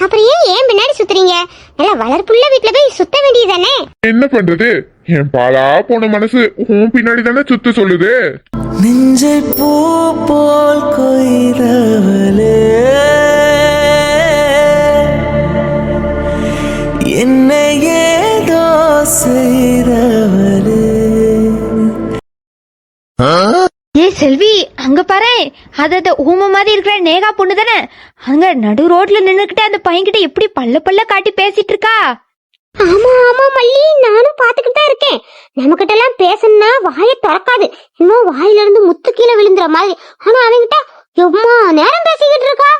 அப்புறம் ஏன் பின்னாடி சுத்துறீங்க? நல்லா வளர்ப்புள்ள வீட்டுல போய் சுத்த வேண்டியதானே? என்ன பண்றது? என் பாலா போன மனசு உன் பின்னாடி தானே சுத்த சொல்லுது. நெஞ்சை பூ போல் கொய்தவளே, என்னை ஏதோ செய்தவளே. ஏ செல்வி, அங்க பாரு. அது ஊம மாதிரி இருக்கிற நேகா பொண்ணு தானே? அங்க நடு ரோட்ல நின்னுக்கிட்டு அந்த பையன்கிட்ட எப்படி பல்ல காட்டி பேசிட்டு இருக்கா. ஆமா ஆமா மல்லி, நானும் பாத்துக்கிட்டு தான் இருக்கேன். நம்ம கிட்ட எல்லாம் பேசணும்னா வாயை திறக்காது, இன்னும் வாயில இருந்து முத்து கீழே விழுந்துற மாதிரி. ஆனா அவங்கிட்ட எவ்வளோ நேரம் பேசிக்கிட்டு இருக்கா.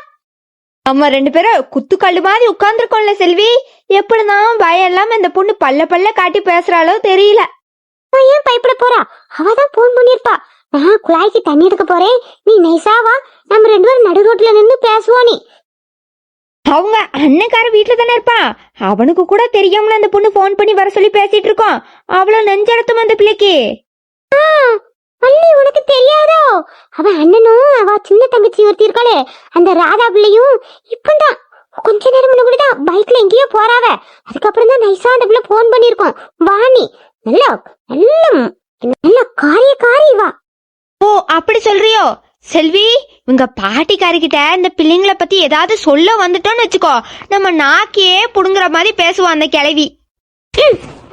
நம்ம 2 பேரும் குத்துக்கல்லு மாதிரி உட்கார்ந்துருக்கோம்ல செல்வி. எப்படிதான் பயம் இல்லாம இந்த பொண்ணு பல்ல காட்டி பேசுறாளோ தெரியல. அவ ஏன் பயப்பட போறா? அவதான் போன் பண்ணிருப்பா. நான் குழாய்க்கு தண்ணி எடுக்க போறேன், நீ நைசாவா, நம்ம 2 பேரும் நடு ரோட்ல நின்னு பேசுவோம். நீ அவங்க அண்ணக்கார வீட்டுல தானே இருப்பான். அவனுக்கு கூட தெரியாமல அந்த பொண்ணு போன் பண்ணி வர சொல்லி பேசிட்டு இருக்கோம். அவ்வளவு நெஞ்சடத்தும் அந்த பிள்ளைக்கு. மல்லி, உனக்கு தெரியாதோ? அவ அண்ணனும் அவ சின்ன தங்கச்சி ஒருத்தி இருக்காளே, அந்த ராதா பிள்ளையும் இப்பதான் கொஞ்ச நேரம் முன்னாடி தான் பைக்ல எங்கேயோ போறாவ. அதுக்கப்புறம் தான் நைஸா அந்த பிள்ளை போன் பண்ணிருக்கோம். வாணி நல்ல நல்ல நல்ல காரி வா. ஓ, அப்படி சொல்றியோ செல்வி? உங்க பாட்டிக்காரிக்கிட்ட இந்த பிள்ளைங்களை பத்தி ஏதாவது சொல்ல வந்துட்டோம்னு வச்சுக்கோ, நம்ம நாக்கியே புடுங்குற மாதிரி பேசுவோம் அந்த கிழவி.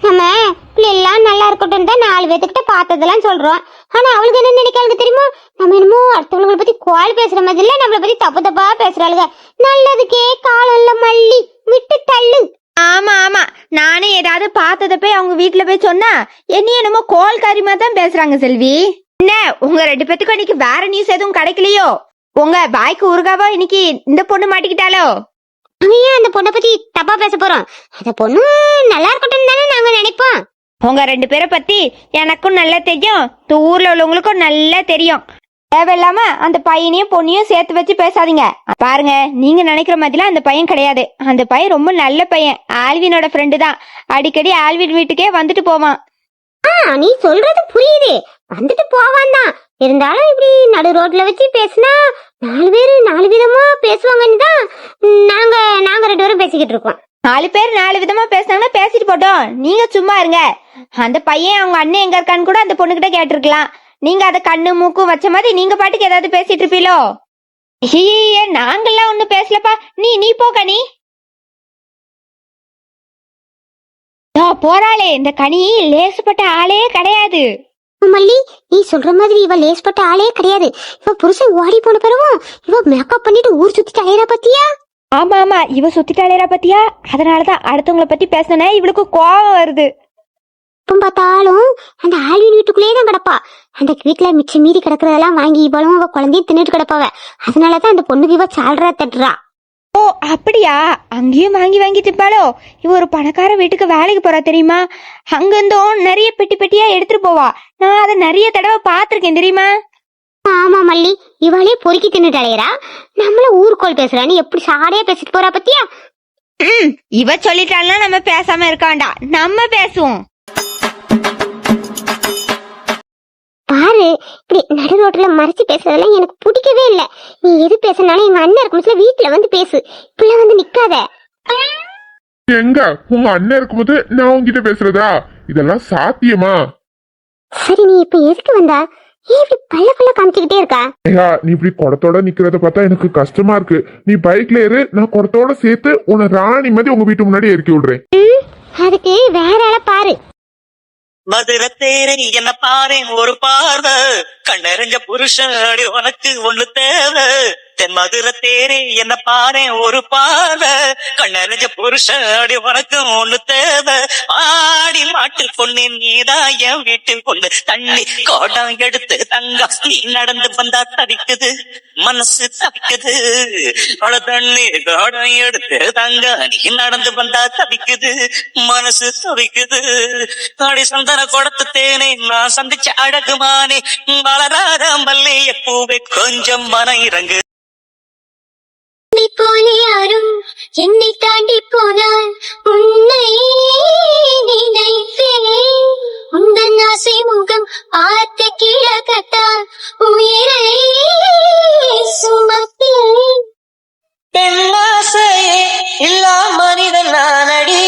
நம்ம பிள்ளைலாம் நல்லா இருக்கட்டும் தான் 4 பேத்துக்கிட்ட பார்த்ததெல்லாம் சொல்றோம். ஆனா அவளுக்கு என்ன நினைக்காளுங்க தெரியுமா? நம்ம என்னமோ அடுத்தவங்களை பத்தி கோல் பேசுற மாதிரி இல்ல, நம்மளை பத்தி தப்பா பேசுறாளுங்க. நல்லதுக்கே காலம் இல்ல மல்லி, விட்டு தள்ளு. ஆமா ஆமா, நானே ஏதாவது பார்த்தத போய் அவங்க வீட்டுல போய் சொன்னா என்னமோ கோல்காரிமா தான் பேசுறாங்க செல்வி. என்ன உங்க 2 பேத்துக்கும் இன்னைக்கு வேற நியூஸ் எதுவும் கிடைக்கலையோ? உங்க பாய்க்கு உருகாவோ இன்னைக்கு இந்த பொண்ணு மாட்டிக்கிட்டாலோ? அவன் ஏன் அந்த பொண்ணை பத்தி தப்பா பேச போறோம்? அந்த பொண்ணு நல்லா இருக்கட்டும் தானே நாங்க நினைப்போம். உங்க 2 பேரை பத்தி எனக்கும் நல்லா தெரியும், இந்த ஊர்ல உள்ளவங்களுக்கும் நல்லா தெரியும். தேவையில்லாம அந்த பையனையும் பொண்ணையும் சேர்த்து வச்சு பேசாதீங்க. பாருங்க, நீங்க நினைக்கிற மாதிரிலாம் அந்த பையன் கிடையாது. அந்த பையன் ரொம்ப நல்ல பையன். ஆல்வினோட ஃப்ரெண்டு தான். அடிக்கடி ஆல்வின் வீட்டுக்கே வந்துட்டு போவான். நீ சொல்றது புரியுது, வந்துட்டு போவான் தான். இருந்தாலும் இப்படி நடு ரோட்ல வச்சு பேசினா 4 பேரு 4 விதமா பேசுவாங்கன்னு தான் நாங்க 2 பேரும் பேசிக்கிட்டு இருக்கோம். 4 பேர் 4 விதமா பேசினாங்கன்னா பேசிட்டு போட்டோம், நீங்க சும்மா இருங்க. அந்த பையன் அவங்க அண்ணன் எங்க இருக்கான்னு கூட அந்த பொண்ணுகிட்ட கேட்டிருக்கலாம். நீங்க அத கண்ணு மூக்கு வச்ச மாதிரி நீங்க பாட்டுக்கு ஏதாவது பேசிட்டு இருப்பீங்களோ? நாங்கெல்லாம் ஒண்ணும் பேசலப்பா. நீ போக. நீ போறாளே இந்த கனி லேசுப்பட்ட ஆளே கிடையாது. மல்லி, நீ சொல்ற மாதிரி இவ லேஸ்பட்ட ஆளே கிடையாது. இவ புருஷன் ஓடி போன பிறகும் இவ மேக்கப் பண்ணிட்டு ஊர் சுத்திட்டு அலையறா பத்தியா? ஆமா ஆமா, இவ சுத்திட்டு அலையறா பத்தியா? அதனாலதான் அடுத்தவங்களை பத்தி பேசினே இவளுக்கு கோவம் வருது. எப்ப பார்த்தாலும் அந்த ஆல்வின் வீட்டுக்குள்ளேயே தான் கிடப்பா. அந்த வீட்டுல மிச்சம் மீறி கிடக்குறதெல்லாம் வாங்கி இவளும் அவ குழந்தையும் தின்னுட்டு கிடப்பாவ. அதனாலதான் அந்த பொண்ணுக்கு இவ சால்றா தட்டுறா. ஓ அப்படியா? அங்கேயும் வாங்கி திப்பாளோ? இவ ஒரு பணக்கார வீட்டுக்கு வேலைக்கு போறா தெரியுமா? அங்கிருந்தும் நிறைய பெட்டியா எடுத்துட்டு போவா. நான் அதை நிறைய தடவை பாத்திருக்கேன் தெரியுமா? ஆமா மல்லி, இவளே பொறுக்கி தின்னுட்டு அலையறா. நம்மள ஊருக்கோள் பேசுறான்னு எப்படி சாடையா பேசிட்டு போறா பத்தியா? இவ சொல்லிட்டாள்னா நம்ம பேசாம இருக்க வேண்டாம், நம்ம பேசுவோம். பாரு, இப்படி நடு ரோட்ல மறைச்சு பேசுறதெல்லாம் எனக்கு பிடிக்கவே இல்ல. நீ எது பேசினாலும் எங்க அண்ணன் இருக்கும்போது வீட்டுல வந்து பேசு, இப்படிலாம் வந்து நிக்காத. எங்க உங்க அண்ணன் இருக்கும்போது நான் உங்ககிட்ட பேசுறதா? இதெல்லாம் சாத்தியமா? சரி, நீ இப்ப எதுக்கு வந்தா? ஏன் இப்படி பல்ல காமிச்சுக்கிட்டே இருக்கா? ஐயா, நீ இப்படி குடத்தோட நிக்கிறத பார்த்தா எனக்கு கஷ்டமா இருக்கு. நீ பைக்ல ஏறு, நான் குடத்தோட சேர்த்து உன்னை ராணி மாதிரி உங்க வீட்டு முன்னாடி இறக்கி விடுறேன். அதுக்கு வேற ஆள பாரு. மதுரை தேரை என்ன பாரு ஒரு பார்வை, கண்ணறிஞ்ச புருஷன் அடி உனக்கு ஒண்ணு தேவை. தென் மதுரை தேரை என்ன பாரு ஒரு பார்வை, கண்ணறிஞ்ச புருஷன் அடி உனக்கு ஒண்ணு தேவை. ஆடி மாட்டில் பொண்ணு நீதான் என் வீட்டில் பொண்ணு, தண்ணி கோடம் எடுத்து தங்க நீ நடந்து வந்தா தவிக்குது மனசு தவிக்குது. அழ தண்ணி கோடம் எடுத்து தங்க நீ நடந்து வந்தா தவிக்குது மனசு தவிக்குது. அடி சந்தன கொடுத்து தேனே நான் சந்திச்ச அழகுமானே, வளராத மல்லிய பூவே கொஞ்சம் மன இறங்கு. போலே யாரும் என்னை தாண்டி போனால் உன்னை நினைப்பேன். உந்தன் ஆசை முகம் பார்த்து கிழக்கட்டால் உயிரை சுமப்பேன். பெண்ணாசையே இல்லா மனிதன் நானடி,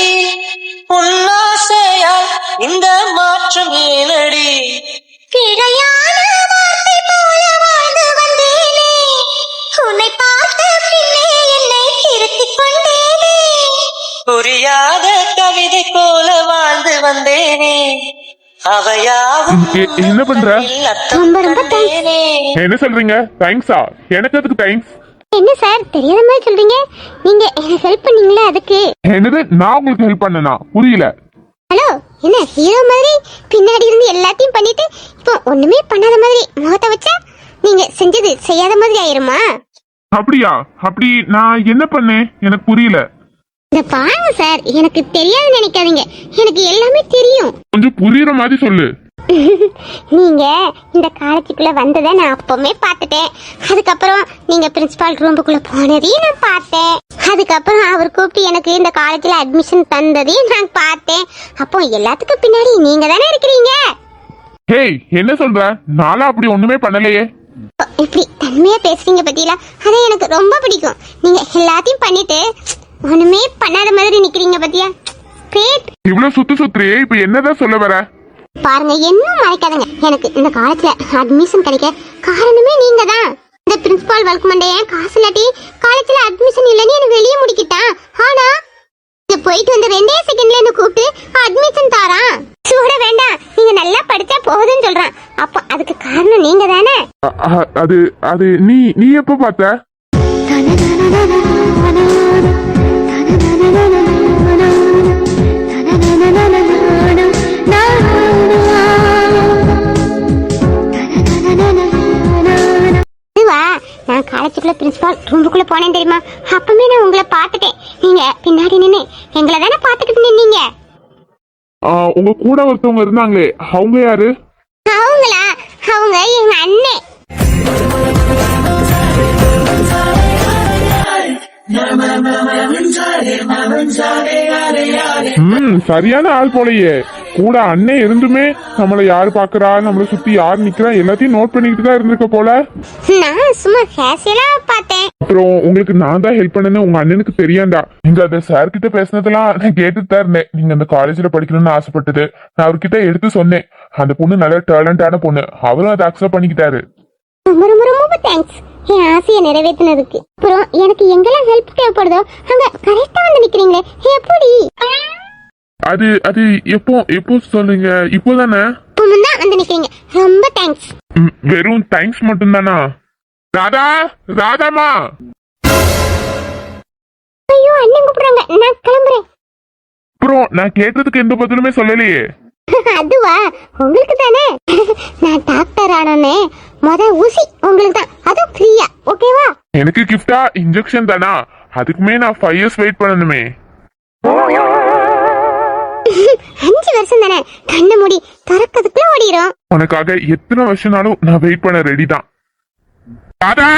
உன்னாசையால் இந்த மாற்றம் ஏனடி. கிடையான வார்த்தை போல வாழ்ந்து வந்தேனே, உன்னை பார்த்த பின்னே என்னை திருத்திக் கொண்டேனே. புரியாத கவிதை போல வாழ்ந்து வந்தேனே, அவையாவும் என்ன பண்ற? ரொம்ப ரொம்ப thanks. என்ன சொல்றீங்க? தேங்க்ஸா? எனக்கு அதுக்கு தேங்க்ஸ். என்ன சார் தெரியாத மாதிரி சொல்றீங்க? நீங்க எனக்கு ஹெல்ப் பண்ணீங்களா அதுக்கு? என்னது நான் உங்களுக்கு ஹெல்ப் பண்ணனா? புரியல. ஹலோ, என்ன ஹீரோ மாதிரி பின்னாடி இருந்து எல்லாத்தையும் பண்ணிட்டு இப்போ ஒண்ணுமே பண்ணாத மாதிரி முகத்தை வச்சா நீங்க செஞ்சது செய்யாத மாதிரி ஆயிருமா? அப்படியா? அப்படி நான் என்ன பண்ணேன் எனக்கு புரியல. இந்த பாருங்க சார், எனக்கு தெரியாதுன்னு நினைக்காதீங்க, எனக்கு எல்லாமே தெரியும். கொஞ்சம் புரியுற மாதிரி சொல்லு. நீங்க இந்த காலேஜுக்குள்ள வந்ததை நான் அப்பவுமே பார்த்துட்டேன். அதுக்கப்புறம் நீங்க பிரின்சிபால் ரூமுக்குள்ள போனதையும் நான் பார்த்தேன். அதுக்கப்புறம் அவர் கூப்பிட்டு எனக்கு இந்த காலேஜ்ல அட்மிஷன் தந்ததையும் நான் பார்த்தேன். அப்போ எல்லாத்துக்கும் பின்னாடி நீங்க தானே இருக்கிறீங்க. ஹேய், என்ன சொல்ற? நானும் அப்படி ஒண்ணுமே பண்ணலையே. இப்படி தன்மையா பேசுறீங்க பத்தியில, அது எனக்கு ரொம்ப பிடிக்கும். நீங்க எல்லாத்தையும் பண்ணிட்டு ஒண்ணுமே பண்ணாத மாதிரி நிக்கிறீங்க பத்தியா? கிரேட். இவ்வளவு சுத்துறியே, இப்ப என்னதான் சொல்ல வர? பாருங்க, என்ன மறைக்காதங்க, எனக்கு இந்த காலேஜ்ல அட்மிஷன் கிடைக்க காரணமே நீங்க தான். இந்த பிரின்சிபால் வல்குமண்டைய காசு இல்லாட்டி காலேஜ்ல அட்மிஷன் இல்லைன்னு எனக்கு வெளியே முடிக்கிட்டான். ஆனா இது போயிட்டு வந்து 2 செகண்ட்ல என்ன கூப்பிட்டு அட்மிஷன் தாரான். சூட வேண்டாம், நீங்க நல்லா படிச்சா போகுதுன்னு சொல்றான். அப்ப அதுக்கு காரணம் நீங்க தானே. அது அது நீ எப்ப பார்த்த? நான் காலேஜுக்குள்ள பிரின்சிபால் ரூமுக்குள்ள போனேன் தெரியுமா? அப்பவே நான் உங்களை பார்த்துட்டேன். நீங்க பின்னாடி நின்னு எங்களை தானே பார்த்துக்கிட்டு நின்னீங்க. உங்க கூட ஒருத்தவங்க இருந்தாங்களே, அவங்க யாரு? அவங்களா? அவங்க எங்க அண்ணே. சரியான ஆள் போலயே. கூட அண்ணே இருந்துமே நம்மள யாரு பாக்குறா, நம்மள சுத்தி யாரு நிக்கிறா எல்லாத்தையும் நோட் பண்ணிக்கிட்டு தான் இருந்திருக்க போல. நான் சும்மா கேஷுவலா பார்த்தேன். அப்புறம் உங்களுக்கு நான் தான் ஹெல்ப் பண்ணேன்னு உங்க அண்ணனுக்கு தெரியாண்டா? நீங்க அந்த சார் கிட்ட பேசினதெல்லாம் நான் கேட்டுட்டு தான் இருந்தேன். நீங்க அந்த காலேஜ்ல படிக்கணும்னு ஆசைப்பட்டது நான் அவர்கிட்ட எடுத்து சொன்னேன். அந்த பொண்ணு நல்ல டேலண்டான பொண்ணு, அவரும் அதை அக்செப்ட் பண்ணிக்கிட்டாரு. ரொம்ப ரொம்ப ரொம்ப தேங்க்ஸ் என் ஆசையை நிறைவேற்றினதுக்கு. அப்புறம் எனக்கு எங்கெல்லாம் ஹெல்ப் தேவைப்படுதோ அங்க கரெக்டா வந்து நிக்கிறீங்களே, எப்படி? அது அது எப்போ சொல்லுங்க? இப்போதானே இப்பதான் வந்து நிக்கிறீங்க. ரொம்ப தேங்க்ஸ். வெறும் தேங்க்ஸ் மட்டும் தானா? ராதாமா. ஐயோ, அண்ணன் கூப்பிடுறாங்க, நான் கிளம்புறேன். அப்புறம் நான் கேட்டதுக்கு எந்த பதிலுமே சொல்லலையே. அதுவா, உங்களுக்கு தானே. நான் டாக்டர் ஆனே ஊசி உங்களுக்கு தான், அதுவும் ஃப்ரீயா, ஓகேவா? எனக்கு கிஃப்டா இன்ஜெக்ஷன் தானா? அதுக்குமே நான் 5 years வெயிட் பண்ணணுமே. 5 வருஷம் தானே, கண்ண மூடி திறக்கிறதுக்குள்ள ஓடிரும். உனக்காக எத்தனை வருஷம்னாலும் நான் வெயிட் பண்ண ரெடி தான். ராதா,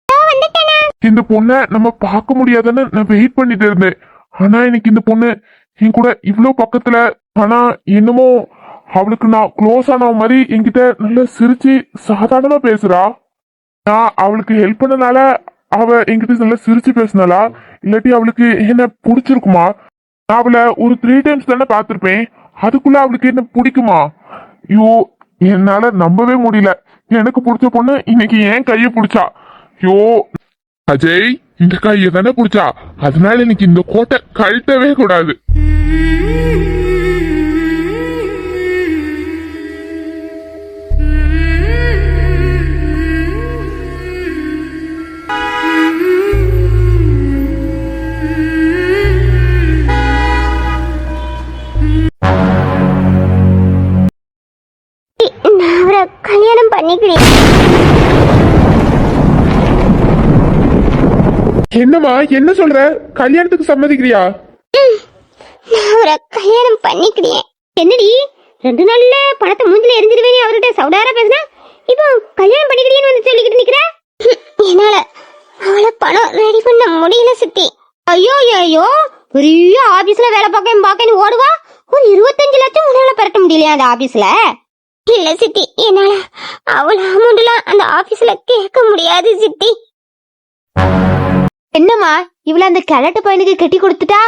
வந்துட்டேனா? இந்த பொண்ணை நம்ம பார்க்க முடியாதுன்னு நான் வெயிட் பண்ணிட்டு இருந்தேன். ஆனா எனக்கு இந்த பொண்ணு என் கூட இவ்வளவு பக்கத்துல, ஆனா என்னமோ அவளுக்கு நான் க்ளோஸ் ஆன மாதிரி என்கிட்ட நல்லா சிரிச்சு சாதாரணமா பேசுறா. நான் அவளுக்கு ஹெல்ப் பண்ணனால அவ என்கிட்ட நல்லா சிரிச்சு பேசினாளா, இல்லாட்டி அவளுக்கு என்ன பிடிச்சிருக்குமா? நான் அவளை ஒரு 3 times தானே பார்த்திருப்பேன், அதுக்குள்ள அவளுக்கு என்ன பிடிக்குமா? ஐயோ, என்னால நம்பவே முடியல. எனக்கு பிடிச்ச பொண்ணு இன்னைக்கு ஏன் கைய பிடிச்சா? ஐயோ அஜய், இந்த கையை தானே பிடிச்சா, அதனால இன்னைக்கு இந்த கோட்டை கழட்டவே கூடாது. நான் அவரை கல்யாணம் பண்ணிக்கிறேன். என்னம்மா, என்ன சொல்ற? கல்யாணத்துக்கு சம்மதிக்கிறியா? நான் அவரை கல்யாணம் பண்ணிக்கிறேன். என்னடி 2 நாள்ல பணத்தை மூஞ்சில எரிஞ்சிருவேன் அவர்கிட்ட சவுடாரா பேசினா, இப்போ கல்யாணம் பண்ணிக்கிறேன்னு வந்து சொல்லிக்கிட்டு நிக்கிற? என்னால அவளை பணம் ரெடி பண்ண முடியல சித்தி. ஐயோ ஐயோ, பெரிய ஆபீஸ்ல வேலை பார்க்க ஓடுவா, ஒரு 25 லட்சம் உன்னால பெறட்ட முடியலையா அந்த ஆபீஸ்ல? இல்ல சித்தி, என்னால அவ்வளவு அமௌண்ட்லாம் அந்த ஆபீஸ்ல கேட்க முடியாது சித்தி. என்னம்மா, இவள அந்த கிழட்டு பையனுக்கு கட்டி கொடுத்துட்டா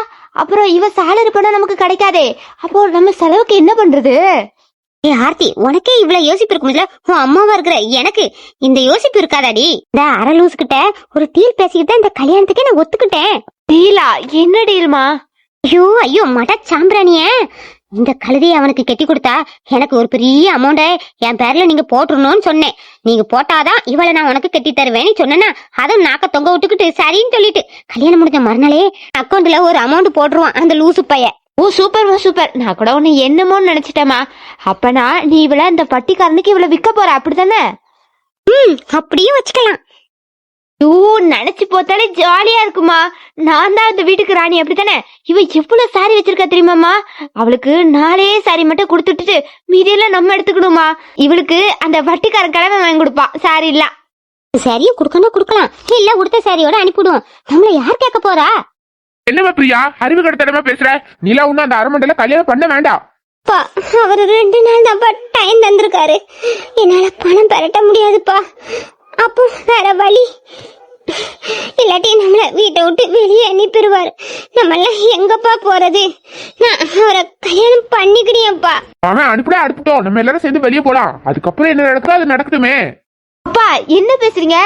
அப்புறம் இவ சேலரி பணம் நமக்கு கிடைக்காதே, அப்போ நம்ம செலவுக்கு என்ன பண்றது? ஏ ஆர்த்தி, உனக்கே இவ்வளவு யோசிப்பு இருக்கும்ல, உன் அம்மாவா இருக்கிற எனக்கு இந்த யோசிப்பு இருக்காதாடி? இந்த அரலூஸ் கிட்ட ஒரு டீல் பேசிக்கிட்டு இந்த கல்யாணத்துக்கே நான் ஒத்துக்கிட்டேன். டீலா? என்ன டீல்மா? ஐயோ ஐயோ, மட சாம்பிராணிய, இந்த கழுதையை அவனுக்கு கட்டி கொடுத்தா எனக்கு ஒரு பெரிய அமௌண்ட என் பேர்ல நீங்க போட்டுருணும்னு சொன்னேன். நீங்க போட்டாதான் இவளை நான் உனக்கு கட்டி தருவேன்னு சொன்னேன்னா அதுவும் நாக்க தொங்க விட்டுக்கிட்டு சரின்னு சொல்லிட்டு கல்யாணம் முடிஞ்ச மறுநாளே அக்கௌண்ட்ல ஒரு அமௌண்ட் போட்டுருவான் அந்த லூசு பைய. ஓ சூப்பர், நான் கூட உன்னை என்னமோன்னு நினைச்சிட்டேமா. அப்பனா நீ இவள இந்த பட்டிக்காரனுக்கு இவளை விற்க போற அப்படித்தானே? அப்படியே வச்சுக்கலாம். நினைச்சு போத்தாலே ஜாலியா இருக்குமா. நான் தான் அந்த வீட்டுக்கு ராணி அப்படித்தானே? இவ எவ்வளவு சாரி வச்சிருக்கா தெரியுமாமா? அவளுக்கு 4 சாரி மட்டும் கொடுத்துட்டு மீதியெல்லாம் நம்ம எடுத்துக்கணுமா. இவளுக்கு அந்த வட்டிக்காரன் கிழமை வாங்கி கொடுப்பான் சாரி இல்ல. சரியும் கொடுக்கணும் கொடுக்கலாம், இல்ல கொடுத்த சாரியோட அனுப்பிடுவோம். நம்மள யார் கேட்க போறா? என்னம்மா பிரியா, அறிவு கடத்தனமா பேசுற? நீலா ஒன்னும் அந்த அரமண்டல கல்யாணம் பண்ண வேண்டாம். அவரு 2 நாள் தான் டைம் தந்திருக்காரு. என்னால பணம் பெரட்ட முடியாதுப்பா. அப்போ வேற வழி, இல்லாட்டி நம்மள வீட்டை விட்டு வெளியே அனுப்பிடுவாரு. நம்ம எல்லாம் எங்கப்பா போறது? நான் அவரை கல்யாணம் பண்ணிக்கிடியப்பா. அவன் அனுப்பிட்டோம், நம்ம எல்லாரும் சேர்ந்து வெளியே போலாம். அதுக்கப்புறம் என்ன நடக்குதோ அது நடக்கட்டுமே. அப்பா என்ன பேசுறீங்க?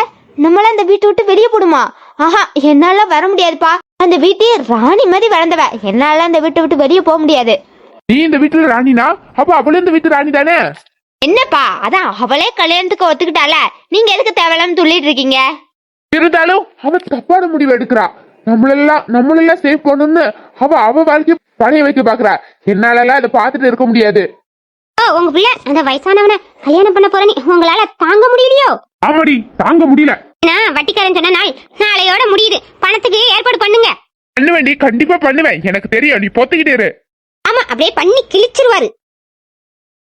நம்மள அந்த வீட்டை விட்டு வெளியே போடுமா? ஆஹா, என்னால வர முடியாதுப்பா. அந்த வீட்டையே ராணி மாதிரி வளர்ந்தவ, என்னால அந்த வீட்டை விட்டு வெளியே போக முடியாது. நீ இந்த வீட்டுல ராணினா அப்ப அவளும் இந்த வீட்டு ராணி தானே? என்னப்பா, அதான் அவளே கல்யாணத்துக்கு ஒத்துக்கிட்டால, நீங்க எதுக்கு தேவையில்லாம துள்ளிட்டு இருக்கீங்க? இருந்தாலும் அவ தப்பான முடிவு எடுக்கிறா. நம்மளெல்லாம் சேவ் பண்ணணும்னு அவ வாழ்க்கைய பணைய வைக்க பாக்குறா. என்னால அதை பாத்துட்டு இருக்க முடியாது. உங்க பிள்ளை அந்த வயசானவனை கல்யாணம் பண்ண போறேன்னு உங்களால தாங்க முடியலையோ? ஆமாடி, தாங்க முடியல. வட்டிக்காரன் சொன்ன நாள் நாளையோட முடியுது. பணத்துக்கு ஏற்பாடு பண்ணுங்க. பண்ணுவேண்டி, கண்டிப்பா பண்ணுவேன். எனக்கு தெரியும், நீ பொத்துக்கிட்டே இரு. ஆமா, அப்படியே பண்ணி கிழிச்சிருவாரு.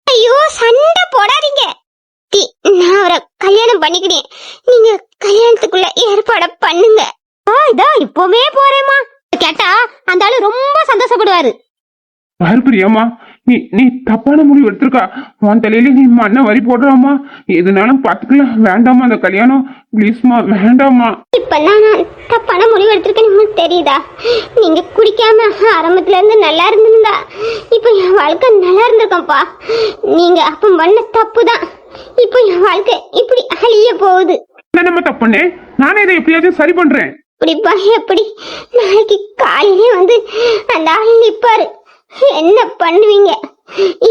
ஐயோ, சண்டை போடாதீங்க. நான் அவரை கல்யாணம் பண்ணிக்கிட்டேன். நீங்க கல்யாணத்துக்குள்ள ஏற்பாட பண்ணுங்க. இதோ இப்பவுமே போறேம்மா. கேட்டா அந்த ஆளு ரொம்ப சந்தோஷப்படுவாரு. பிரியாமா, நீ தப்பான முடிவு எடுத்திருக்கா. உன் தலையில நீ மண்ணை வரி போடுறாமா. எதுனாலும் பாத்துக்கலாம். வேண்டாமா அந்த கல்யாணம், பிளீஸ்மா வேண்டாமா. இப்ப நான் தப்பான முடிவு எடுத்திருக்கேன்னு உங்களுக்கு தெரியுதா? நீங்க குடிக்காம ஆரம்பத்துல இருந்து நல்லா இருந்திருந்தா இப்ப என் வாழ்க்கை நல்லா இருந்திருக்கோம்ப்பா. நீங்க அப்ப பண்ண தப்புதான் இப்ப என் வாழ்க்கை இப்படி அழிய போகுது. நம்ம தப்புனே, நானே இதை எப்படியாச்சும் சரி பண்றேன். இப்படிப்பா எப்படி? நாளைக்கு காலையிலே வந்து அந்த ஆள் நிப்பாரு. என்ன பண்ணுவீங்க?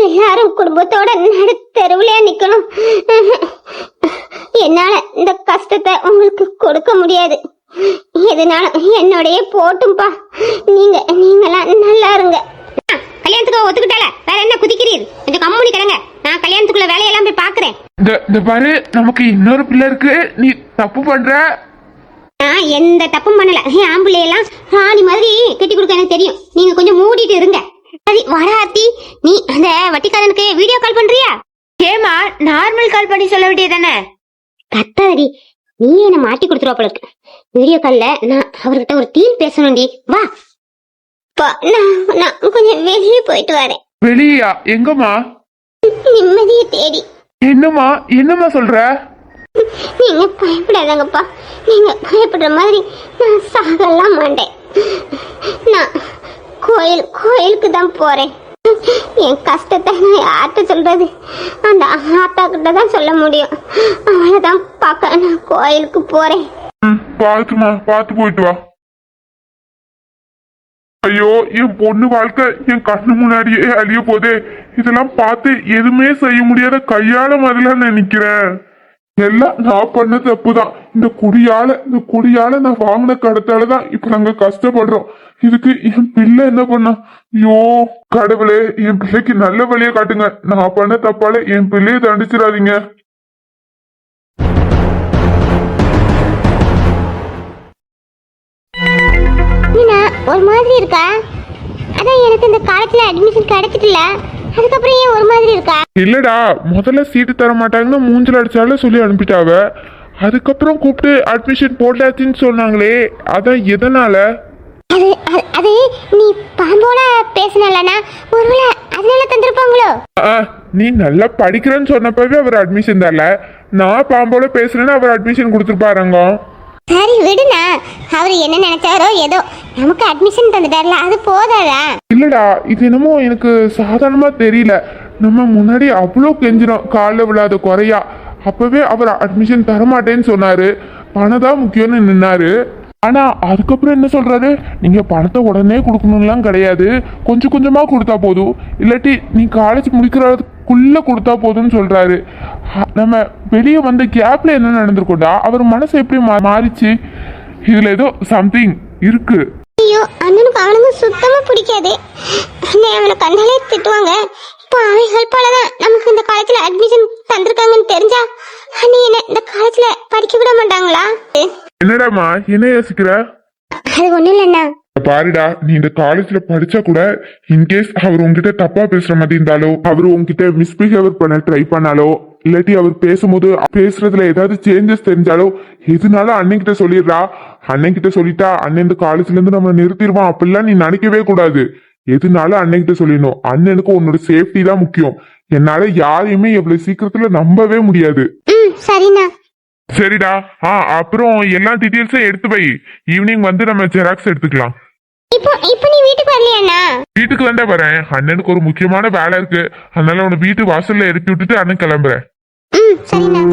எல்லாரும் குடும்பத்தோட தெருவுலயே நிக்கணும். என்னால இந்த கஷ்டத்தை உங்களுக்கு கொடுக்க முடியாது. எதுனாலும் என்னோடய போட்டும்பா. நீங்களாம் நல்லா இருங்க. கல்யாணத்துக்கு ஒத்துக்கிட்டால வேற என்ன குதிக்கிறீர்? கொஞ்சம் கம்முனி கிடங்க. நான் கல்யாணத்துக்குள்ள வேலையெல்லாம் போய் பாக்குறேன். இந்த பாரு, நமக்கு இன்னொரு பிள்ளை இருக்கு. நீ தப்பு பண்ற. நான் எந்த தப்பும் பண்ணல. ஆம்பளையெல்லாம் ராணி மாதிரி கட்டி கொடுக்க எனக்கு தெரியும். நீங்க கொஞ்சம் மூடிட்டு இருங்க. சரி வராத்தி, நீ அந்த வட்டிக்காரனுக்கு வீடியோ கால் பண்றியா? ஏமா, நார்மல் கால் பண்ணி சொல்ல வேண்டியதானே? கத்தாதடி, நீ என்ன மாட்டி கொடுத்துருவா போல இருக்கு. வீடியோ கால்ல நான் அவர்கிட்ட ஒரு டீல் பேசணும்டி. வா, நான் கொஞ்சம் வெளியே போயிட்டு வரேன். வெளியா? எங்கம்மா? நிம்மதியை தேடி. என்னம்மா சொல்ற? நீங்க பயப்படாதங்கப்பா. நீங்க பயப்படுற மாதிரி நான் சாகலாம் மாட்டேன். நான் கோயிலுக்கு தான் போறேன். என் கஷ்டத்தை நான் யார்கிட்ட சொல்றது? அந்த ஆத்தா கிட்ட தான் சொல்ல முடியும். அவளைதான் பார்க்க நான் கோயிலுக்கு போறேன். பாத்துமா, பாத்து போயிட்டு வா. ஐயோ, என் பொண்ணு வாழ்க்கை என் கண்ணு முன்னாடியே அழிய போதே. இதெல்லாம் பார்த்து எதுவுமே செய்ய முடியாத கையால முதல்ல நான் நிக்கிறேன். எல்லாம் நான் பண்ண தப்புதான். இந்த குடியால நான் வாங்கின கடத்தாலதான் இப்ப நாங்க கஷ்டப்படுறோம். இதுக்கு என் பிள்ளை என்ன பண்ணா? ஐயோ கடவுளே, என் பிள்ளைக்கு நல்ல வழியை காட்டுங்க. நான் பண்ண தப்பால என் பிள்ளைய தண்டிச்சிடாதீங்க. ஒரு மாதிரி இருக்கா? அதான் எனக்கு இந்த காலத்துல அட்மிஷன் கிடைச்சிட்டுல, அதுக்கப்புறம் ஏன் ஒரு மாதிரி இருக்கா? இல்லடா, முதல்ல சீட்டு தர மாட்டாங்கன்னு மூஞ்சில் அடிச்சாலும் சொல்லி அனுப்பிட்டாவ. அதுக்கப்புறம் கூப்பிட்டு அட்மிஷன் போட்டாச்சுன்னு சொன்னாங்களே, அதான் எதனால? அது நீ பாம்போல பேசினலனா, ஒருவேளை அதனால தந்திருப்பாங்களோ? நீ நல்லா படிக்கிறேன்னு சொன்னப்பவே அவர் அட்மிஷன் தரல. நான் பாம்போல பேசுறேன்னு அவர் அட்மிஷன் கொடுத்துருப்பாருங்க. சரி விடுனா, அவரு என்ன நினைச்சாரோ ஏதோ, நமக்கு அட்மிஷன் தந்துட்டார்ல, அது போதாதா? இல்லடா, இது என்னமோ எனக்கு சாதாரணமா தெரியல. நம்ம முன்னாடி அவ்வளோ கெஞ்சிரோம் காலில் விழாத குறையா. அப்பவே அவர் அட்மிஷன் தரமாட்டேன்னு சொன்னாரு. பணம் தான் முக்கியம்னு நின்னாரு. ஆனா அதுக்கப்புறம் என்ன சொல்றாரு, நீங்க பணத்தை உடனே கொடுக்கணும்லாம் கிடையாது, கொஞ்சம் கொஞ்சமா கொடுத்தா போதும், இல்லாட்டி நீ காலேஜ் முடிக்கிறதுக்குள்ள கொடுத்தா போதும்னு சொல்றாரு. நம்ம வெளியே வந்த கேப்ல என்ன நடந்திருக்கோண்டா, அவர் மனசு எப்படி மாறிச்சு, இதுல ஏதோ சம்திங் இருக்கு. ஐயோ அண்ணனுக்கு அவனுக்கு சுத்தமா பிடிக்காது. அண்ணன் அவனை கண்டாலே திட்டுவாங்க. இப்போ அவன் ஹெல்ப்பால தான் நமக்கு இந்த காலேஜ்ல அட்மிஷன் தந்திருக்காங்கன்னு தெரிஞ்சா அண்ணி என்ன இந்த காலேஜ்ல படிக்க விட மாட்டாங்களா? என்னடாமா என்ன யோசிக்கிற? அது ஒண்ணும் இல்லைண்ணா. பாருடா, நீ இந்த காலேஜ்ல படிச்சா கூட இன்கேஸ் அவர் உங்ககிட்ட தப்பா பேசுற மாதிரி இருந்தாலோ, அவர் உங்ககிட்ட மிஸ்பிஹேவர் பண்ண ட்ரை பண்ணாலோ, இல்லாட்டி அவர் பேசும்போது பேசுறதுல ஏதாவது சேஞ்சஸ் தெரிஞ்சாலோ, எதுனாலும் அண்ணன் கிட்ட சொல்லிடுறா. அண்ணன் கிட்ட சொல்லிட்டா அண்ணன் இந்த காலேஜ்ல இருந்து நம்ம நிறுத்திடுவான் அப்படிலாம் நீ நினைக்கவே கூடாது. எதுனாலும் அண்ணன் கிட்ட சொல்லிடணும். அண்ணனுக்கு உன்னோட சேஃப்டி தான் முக்கியம். என்னால யாரையுமே எவ்வளவு சீக்கிரத்துல நம்பவே முடியாது. சரிண்ணா. சரிடா. அப்புறம் எல்லா டீட்டெயில்ஸும் எடுத்து வை. ஈவினிங் வந்து நம்ம ஜெராக்ஸ் எடுத்துக்கலாம். இப்போ நீ வீட்டுக்கு வரலையாண்ணா? வீட்டுக்கு தாண்டா வரேன். அண்ணனுக்கு ஒரு முக்கியமான வேலை இருக்கு, அதனால உன வீட்டு வாசல்ல இறக்கி விட்டுட்டு அண்ணன் கிளம்புறேன். சரிண்ணா.